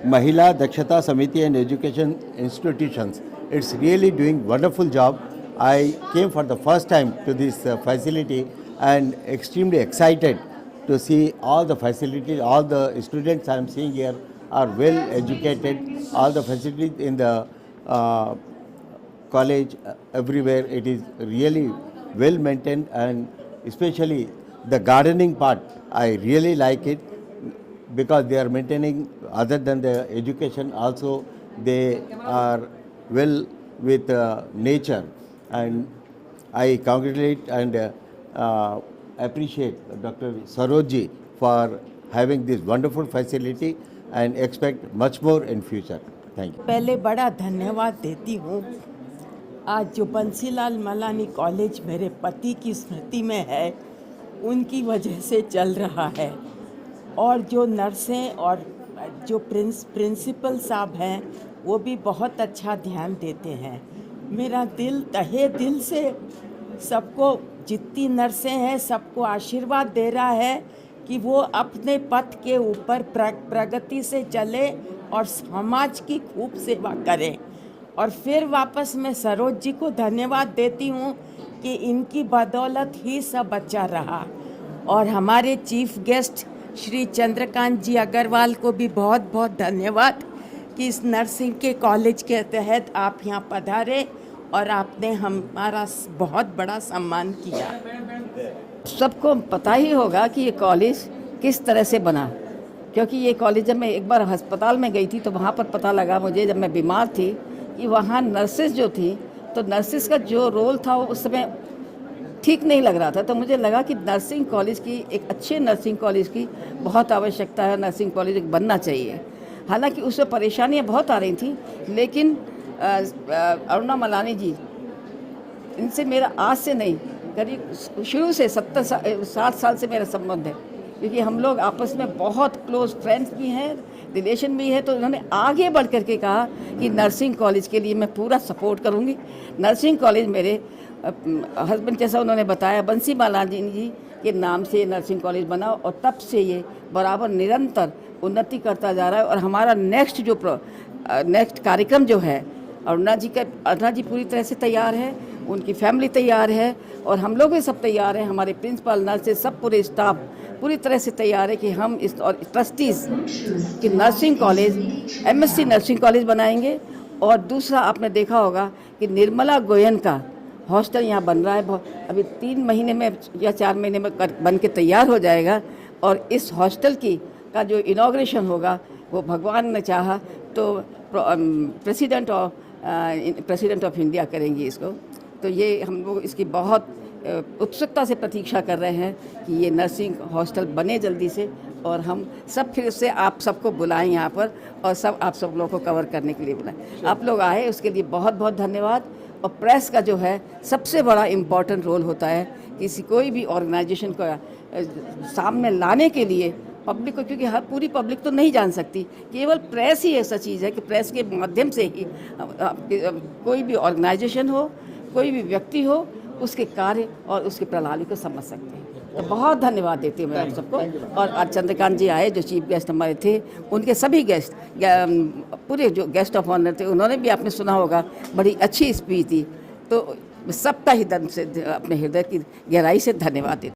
Mahila Dakshata Samiti and Education Institutions. It's really doing wonderful job. I came for the first time to this facility and extremely excited to see all the facilities. All the students I am seeing here are well educated. All the facilities in the college everywhere, it is really well maintained, and especially the gardening part, I really like it, because they are maintaining, other than the education, also they are well with nature. And I congratulate and appreciate Dr. Sarojji for having this wonderful facility and expect much more in future. Thank you. पहले बड़ा धन्यवाद देती हूँ। आज जो Bansilal Malani college मेरे पति की स्मृति में है, उनकी वजह से चल रहा है, और जो नर्सें और जो प्रिंसिपल साहब हैं वो भी बहुत अच्छा ध्यान देते हैं। मेरा दिल तहे दिल से सबको, जितनी नर्सें हैं सबको आशीर्वाद दे रहा है कि वो अपने पथ के ऊपर प्रगति से चले और समाज की खूब सेवा करें। और फिर वापस मैं सरोज जी को धन्यवाद देती हूँ कि इनकी बदौलत ही सब अच्छा रहा। और हमारे चीफ गेस्ट श्री चंद्रकांत जी अग्रवाल को भी बहुत बहुत धन्यवाद कि इस नर्सिंग के कॉलेज के तहत आप यहाँ पधारे और आपने हमारा बहुत बड़ा सम्मान किया। सबको पता ही होगा कि ये कॉलेज किस तरह से बना, क्योंकि ये कॉलेज जब मैं एक बार अस्पताल में गई थी तो वहाँ पर पता लगा मुझे, जब मैं बीमार थी, कि वहाँ नर्सेज जो थी, तो नर्सेज का जो रोल था वो उस समय ठीक नहीं लग रहा था। तो मुझे लगा कि नर्सिंग कॉलेज की, एक अच्छे नर्सिंग कॉलेज की बहुत आवश्यकता है, नर्सिंग कॉलेज बनना चाहिए। हालांकि उसमें परेशानियाँ बहुत आ रही थी, लेकिन अरुणा मलानी जी, इनसे मेरा आज से नहीं, करीब शुरू से 60 साल से मेरा संबंध है, क्योंकि हम लोग आपस में बहुत क्लोज फ्रेंड्स भी हैं, रिलेशन भी है। तो उन्होंने आगे बढ़ कर के कहा कि नर्सिंग कॉलेज के लिए मैं पूरा सपोर्ट करूँगी। नर्सिंग कॉलेज मेरे हस्बैंड, जैसा उन्होंने बताया, बंसी मलानी जी के नाम से नर्सिंग कॉलेज बना, और तब से ये बराबर निरंतर उन्नति करता जा रहा है। और हमारा नेक्स्ट कार्यक्रम जो है, अरुणा जी पूरी तरह से तैयार है, उनकी फैमिली तैयार है, और हम लोग भी सब तैयार हैं। हमारे प्रिंसिपल, नर्सेज, सब पूरे स्टाफ पूरी तरह से तैयार है कि हम इस, और ट्रस्टीज़ की nursing college, MSc nursing college बनाएंगे। और दूसरा, आपने देखा होगा कि निर्मला गोयन का हॉस्टल यहाँ बन रहा है, अभी 3 महीने में या 4 महीने में बन के तैयार हो जाएगा। और इस हॉस्टल का जो इनॉग्रेशन होगा, वो भगवान ने चाहा तो प्रेसिडेंट ऑफ इंडिया करेंगी इसको। तो ये हम लोग इसकी बहुत उत्सुकता से प्रतीक्षा कर रहे हैं कि ये नर्सिंग हॉस्टल बने जल्दी से, और हम सब फिर से आप सबको बुलाएं यहाँ पर, और सब आप सब लोगों को कवर करने के लिए बुलाएं। आप लोग आए, उसके लिए बहुत बहुत धन्यवाद। और प्रेस का जो है सबसे बड़ा इम्पॉर्टेंट रोल होता है किसी कोई भी ऑर्गेनाइजेशन को सामने लाने के लिए पब्लिक को, क्योंकि हर पूरी पब्लिक तो नहीं जान सकती, केवल प्रेस ही ऐसा चीज़ है कि प्रेस के माध्यम से ही कोई भी ऑर्गेनाइजेशन हो, कोई भी व्यक्ति हो, उसके कार्य और उसकी प्रणाली को समझ सकते हैं। बहुत धन्यवाद देती हूँ मैं आप सबको। और आज चंद्रकांत जी आए जो चीफ गेस्ट हमारे थे, उनके सभी गेस्ट पूरे जो गेस्ट ऑफ ऑनर थे उन्होंने भी आपने सुना होगा बड़ी अच्छी स्पीच दी। तो सबका ही दिल से अपने हृदय की गहराई से धन्यवाद देती हूँ।